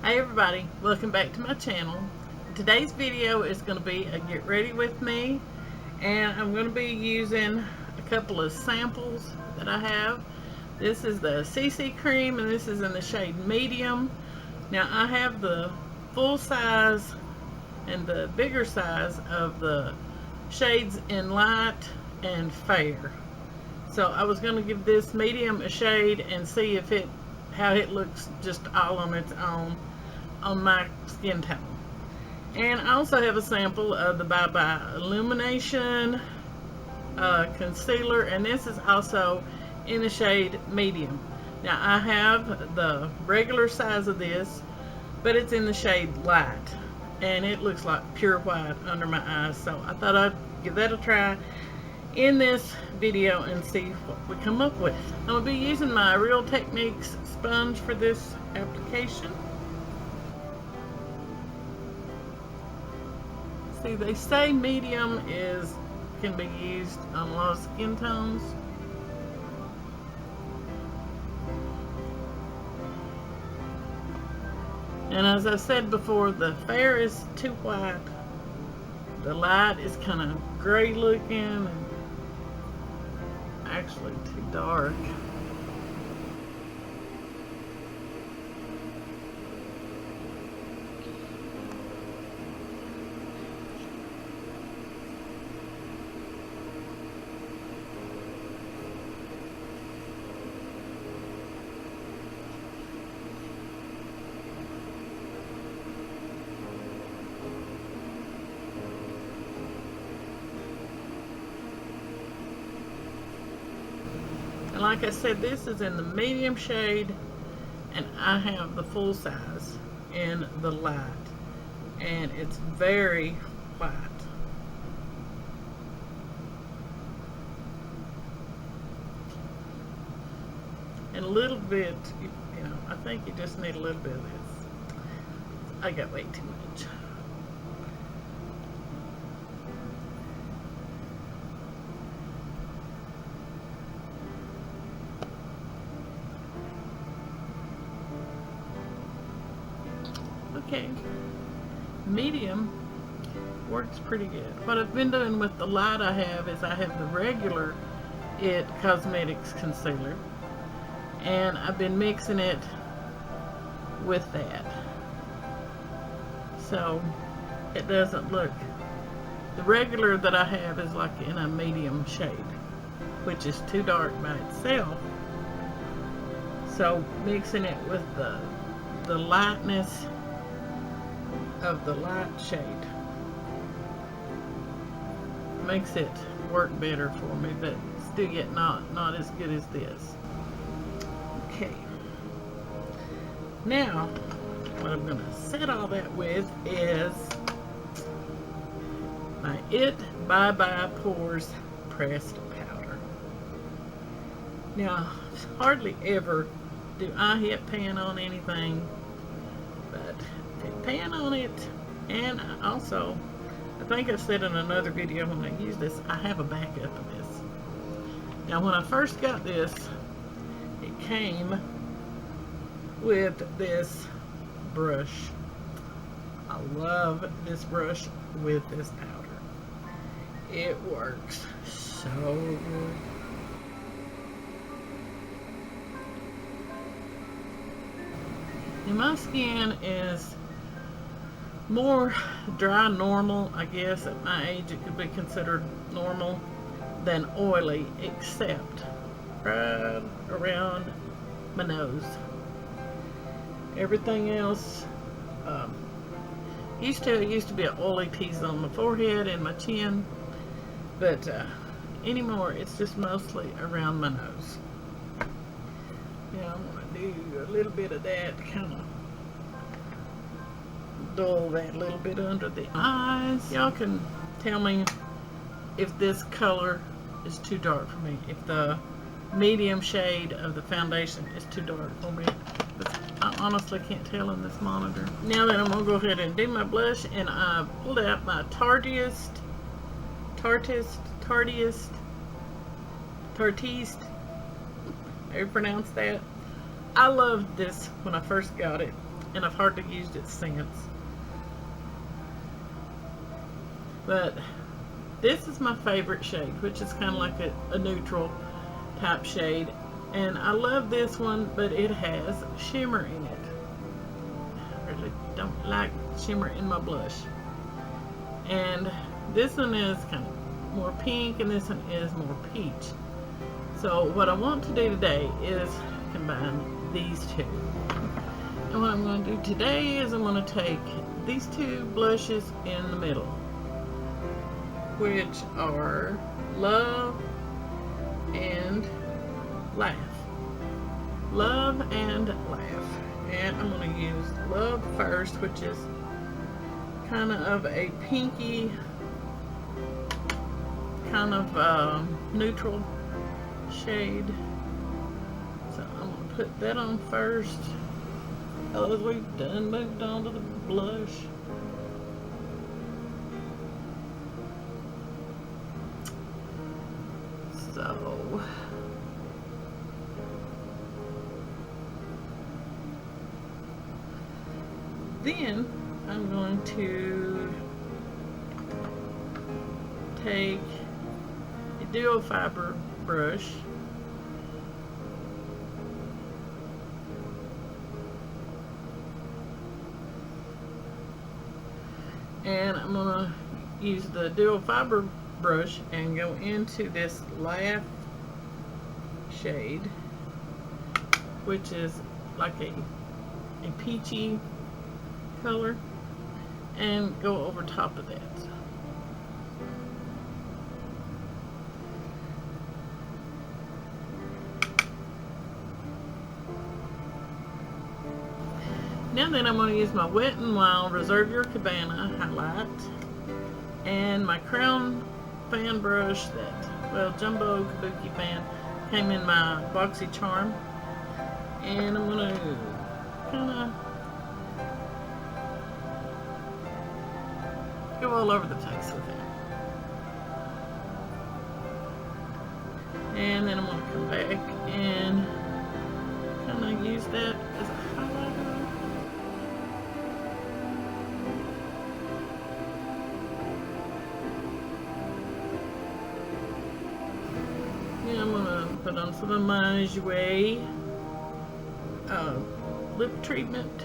Hey everybody, welcome back to my channel. Today's video is going to be a get ready with me, and I'm going to be using a couple of samples that I have. This is the CC cream and this is in the shade medium. Now I have the full size and the bigger size of the shades in light and fair. So I was going to give this medium a shade and see if how it looks just all on its own on my skin tone. And I also have a sample of the Bye Bye Illumination concealer, and this is also in the shade medium. Now I have the regular size of this, but it's in the shade light, and it looks like pure white under my eyes, so I thought I'd give that a try in this video and see what we come up with. I'm going to be using my Real Techniques sponge for this application. See, they say medium can be used on a lot of skin tones. And as I said before, the fair is too white. The light is kind of gray looking and actually too dark. And like I said, this is in the medium shade, and I have the full size in the light, and it's very white. And a little bit, you know, I think you just need a little bit of this. I got way too much. Okay, medium works pretty good. What I've been doing with the light I have is I have the regular IT Cosmetics concealer, and I've been mixing it with that, so it doesn't look, the regular that I have is like in a medium shade, which is too dark by itself. So mixing it with the lightness of the light shade makes it work better for me, but still yet not as good as this. Okay, now what I'm going to set all that with is my IT Bye Bye Pores pressed powder. Now hardly ever do I hit pan on anything, but pan on it. And also, I think I said in another video when I use this, I have a backup of this. Now when I first got this, it came with this brush. I love this brush with this powder. It works so good. And my skin is more dry normal, I guess. At my age it could be considered normal, than oily, except right around my nose. Everything else used to be an oily piece on my forehead and my chin, but anymore it's just mostly around my nose. Now I'm going to do a little bit of that to kind of dull that little bit under the eyes. Y'all can tell me if this color is too dark for me, if the medium shade of the foundation is too dark for me. But I honestly can't tell in this monitor. Now then, I'm going to go ahead and do my blush, and I pulled out my Taritiest, I pronounce that. I loved this when I first got it. and I've hardly used it since. But this is my favorite shade, which is kind of like a neutral type shade. And I love this one, but it has shimmer in it. I really don't like shimmer in my blush. And this one is kind of more pink, and this one is more peach. So what I want to do today is combine these two. And what I'm going to do today is I'm going to take these two blushes in the middle, which are Love and Laugh. Love and Laugh. And I'm going to use Love first, which is kind of a pinky, kind of neutral shade. So I'm going to put that on first. As we've done moved on to the blush. So then I'm going to take a duo fiber brush and I'm going to use the duo fiber brush and go into this Laugh shade, which is like a peachy color, and go over top of that. Now then, I'm going to use my Wet n Wild Reserve Your Cabana highlight and my Crown fan brush that, well, Jumbo Kabuki fan, came in my Boxy Charm, and I'm going to kind of go all over the place with it. And then I'm going to come back and kind of use that as a highlighter. Yeah, I'm going to put on some of my Jouer lip treatment.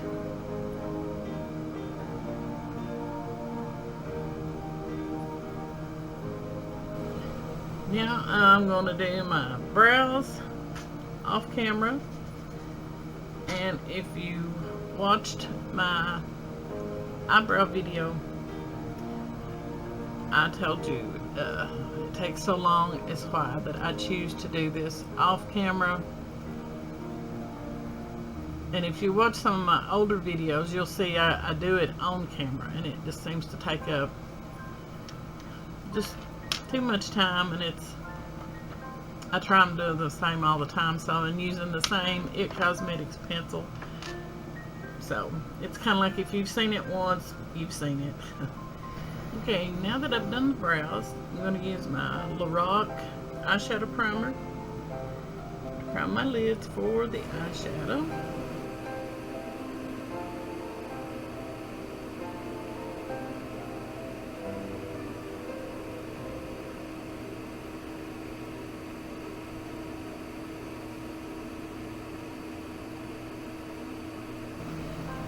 Now I'm going to do my brows off camera, and if you watched my eyebrow video, I told you it takes so long is why that I choose to do this off camera. And if you watch some of my older videos, you'll see I do it on camera, and it just seems to take up just too much time, and I try and do the same all the time, so I'm using the same It Cosmetics pencil. So it's kind of like if you've seen it once, you've seen it. Okay, now that I've done the brows, I'm going to use my Lorac eyeshadow primer to prime my lids for the eyeshadow.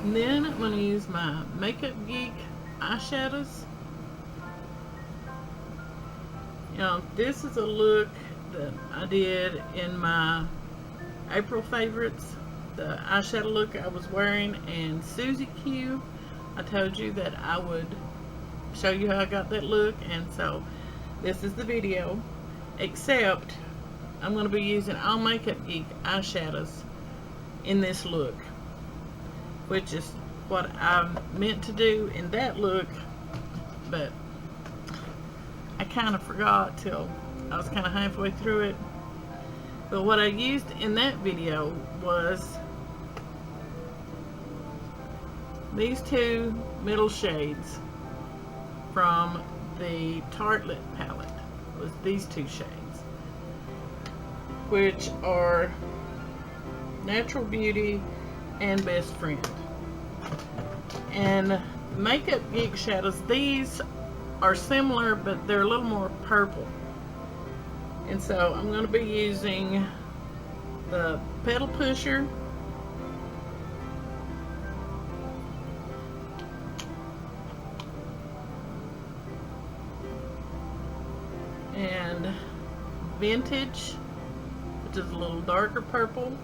And then I'm going to use my Makeup Geek eyeshadows. Now, this is a look that I did in my April favorites, the eyeshadow look I was wearing, and Susie Q, I told you that I would show you how I got that look, and so this is the video, except I'm going to be using all Makeup Geek eyeshadows in this look, which is what I meant to do in that look, but I kind of forgot till I was kind of halfway through it. But what I used in that video was these two middle shades from the Tarte palette. It was these two shades, which are Natural Beauty and Best Friend. And Makeup Geek shadows, these are similar, but they're a little more purple. And so I'm going to be using the Petal Pusher. And Vintage, which is a little darker purple.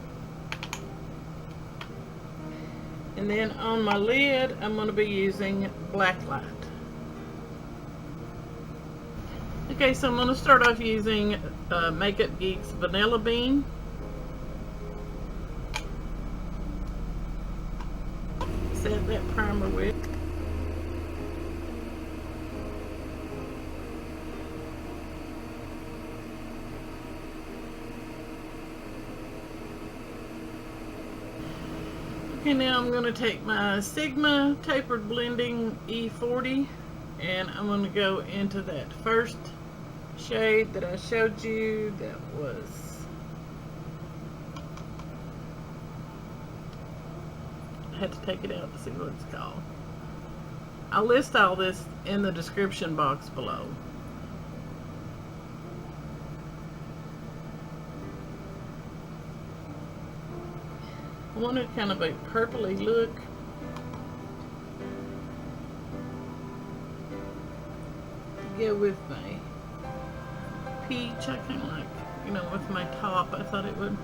And then on my lid, I'm going to be using Blacklight. Okay, so I'm going to start off using Makeup Geek's Vanilla Bean. Set that primer with. Okay, now I'm going to take my Sigma Tapered Blending E40 and I'm going to go into that first shade that I showed you. That was, I had to take it out to see what it's called. I'll list all this in the description box below. I wanted kind of a purpley look. To go with my peach, I kind of like, you know, with my top, I thought it would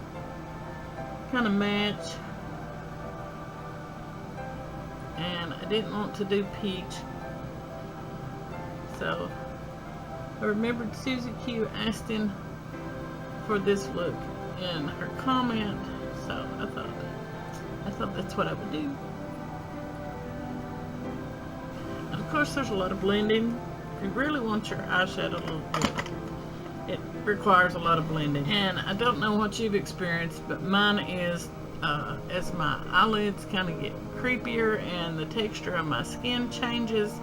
kind of match. And I didn't want to do peach. So I remembered Susie Q asking for this look in her comment. So I thought that's what I would do. And of course there's a lot of blending. If you really want your eyeshadow to look good, it requires a lot of blending. And I don't know what you've experienced, but mine is as my eyelids kind of get creepier and the texture of my skin changes,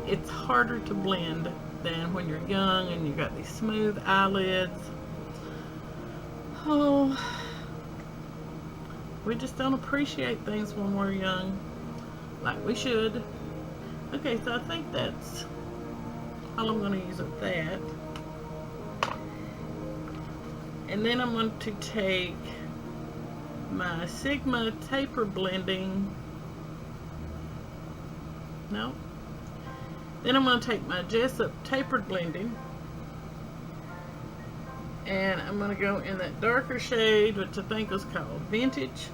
it's harder to blend than when you're young and you've got these smooth eyelids. Oh, we just don't appreciate things when we're young like we should. Okay, so I think that's all I'm going to use of that. And then I'm going to take my Sigma Taper Blending. No. Then I'm going to take my Jessup Tapered Blending. And I'm going to go in that darker shade, which I think is called Vintage.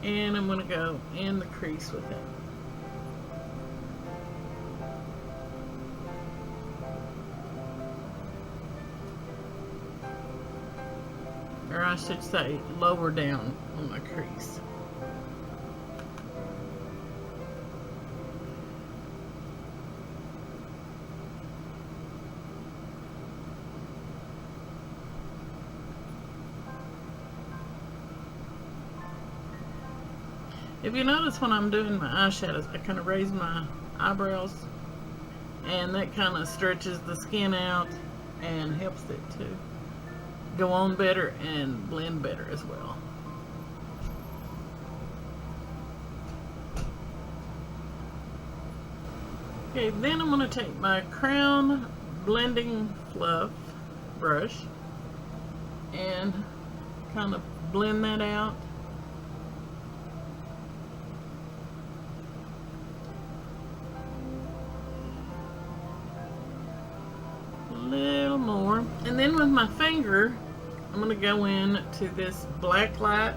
And I'm going to go in the crease with it. Or I should say lower down on my crease. If you notice when I'm doing my eyeshadows, I kind of raise my eyebrows and that kind of stretches the skin out and helps it to go on better and blend better as well. Okay, then I'm going to take my Crown Blending Fluff brush and kind of blend that out. Little more, and then with my finger I'm going to go in to this Blacklight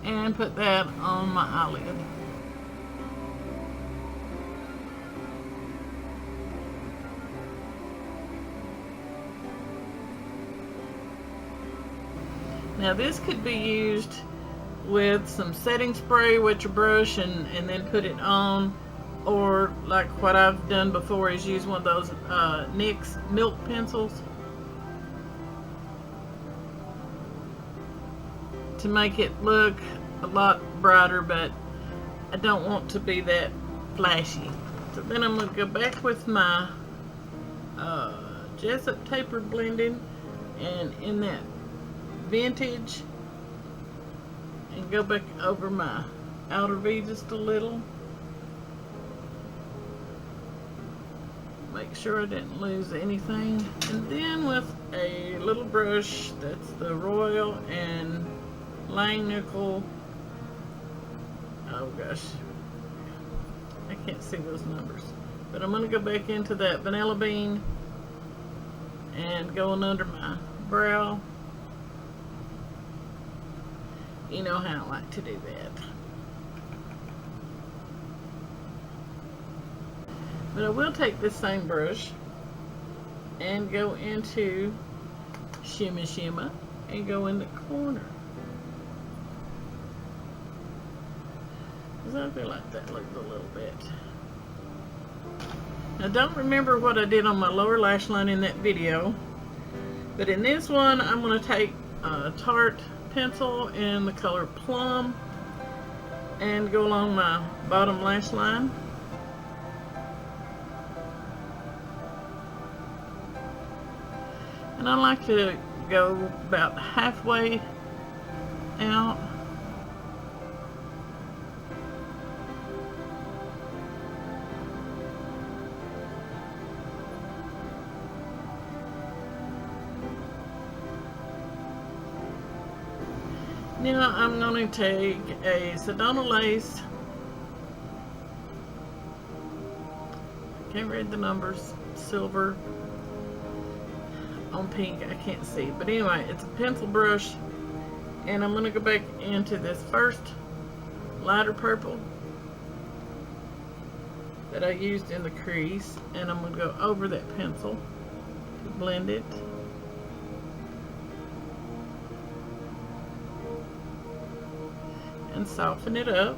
and put that on my eyelid. Now this could be used with some setting spray with your brush and then put it on. Or like what I've done before is use one of those NYX milk pencils to make it look a lot brighter, but I don't want to be that flashy. So then I'm going to go back with my Jessup Tapered Blending and in that vintage, and go back over my outer V just a little. Make sure I didn't lose anything. And then with a little brush, that's the Royal and Langnickel. Oh gosh, I can't see those numbers. But I'm going to go back into that Vanilla Bean and going under my brow. You know how I like to do that. But I will take this same brush and go into Shimma Shimma and go in the corner. Because I feel like that looks a little bit. I don't remember what I did on my lower lash line in that video. But in this one, I'm going to take a Tarte pencil in the color Plum and go along my bottom lash line. And I like to go about halfway out. Now I'm going to take a Sedona lace. Can't read the numbers. Silver on pink, I can't see. But anyway, it's a pencil brush. And I'm going to go back into this first lighter purple that I used in the crease. And I'm going to go over that pencil to blend it. And soften it up.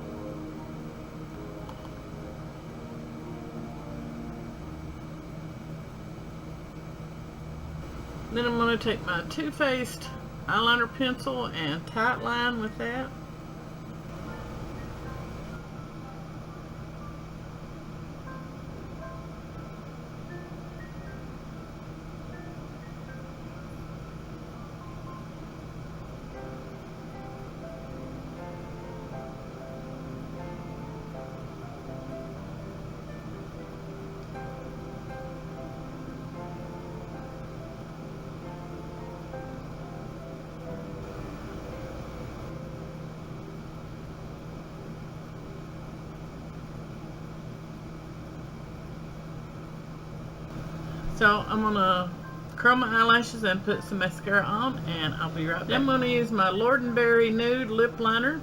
Then I'm going to take my Too Faced eyeliner pencil and tight line with that. So I'm going to curl my eyelashes and put some mascara on, and I'll be right back. Then I'm going to use my Lord & Berry Nude lip liner.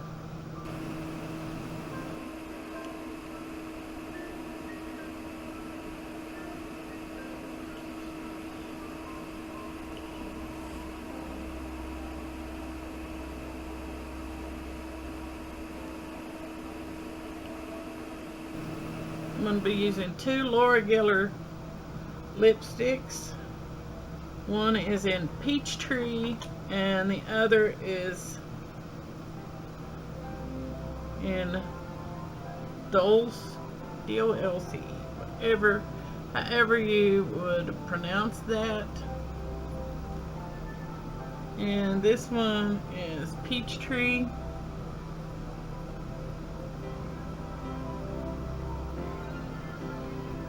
I'm going to be using two Laura Geller lipsticks. One is in Peachtree and the other is in Dolce, D-O-L-C, however you would pronounce that. And this one is Peachtree.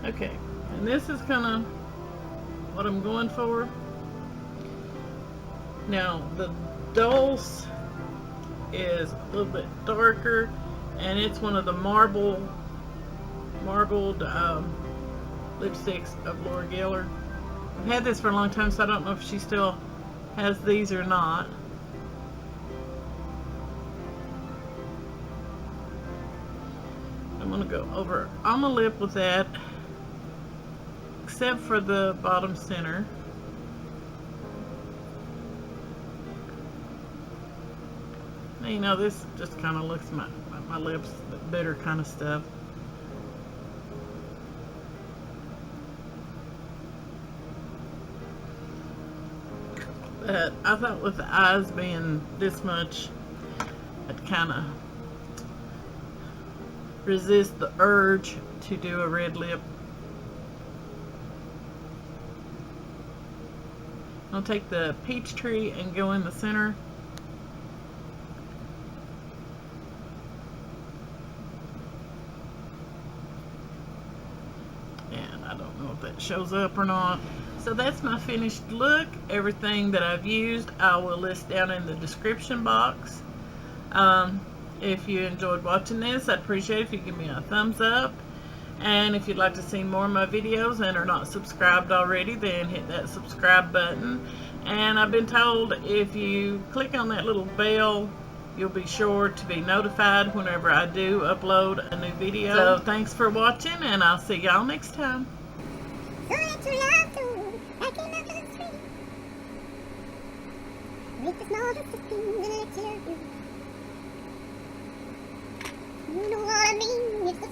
Okay, and this is kind of what I'm going for. Now the Dolce is a little bit darker, and it's one of the marbled lipsticks of Laura Geller. I've had this for a long time, so I don't know if she still has these or not. I'm going to go over on the lip with that, except for the bottom center. Now, you know, this just kind of looks like my lips, the bitter kind of stuff. But I thought with the eyes being this much, I'd kind of resist the urge to do a red lip. I'll take the peach tree and go in the center. And I don't know if that shows up or not. So that's my finished look. Everything that I've used I will list down in the description box. If you enjoyed watching this, I'd appreciate it if you give me a thumbs up. And if you'd like to see more of my videos and are not subscribed already, then hit that subscribe button. And I've been told if you click on that little bell, you'll be sure to be notified whenever I do upload a new video. So thanks for watching, and I'll see y'all next time. You know what I mean? It's the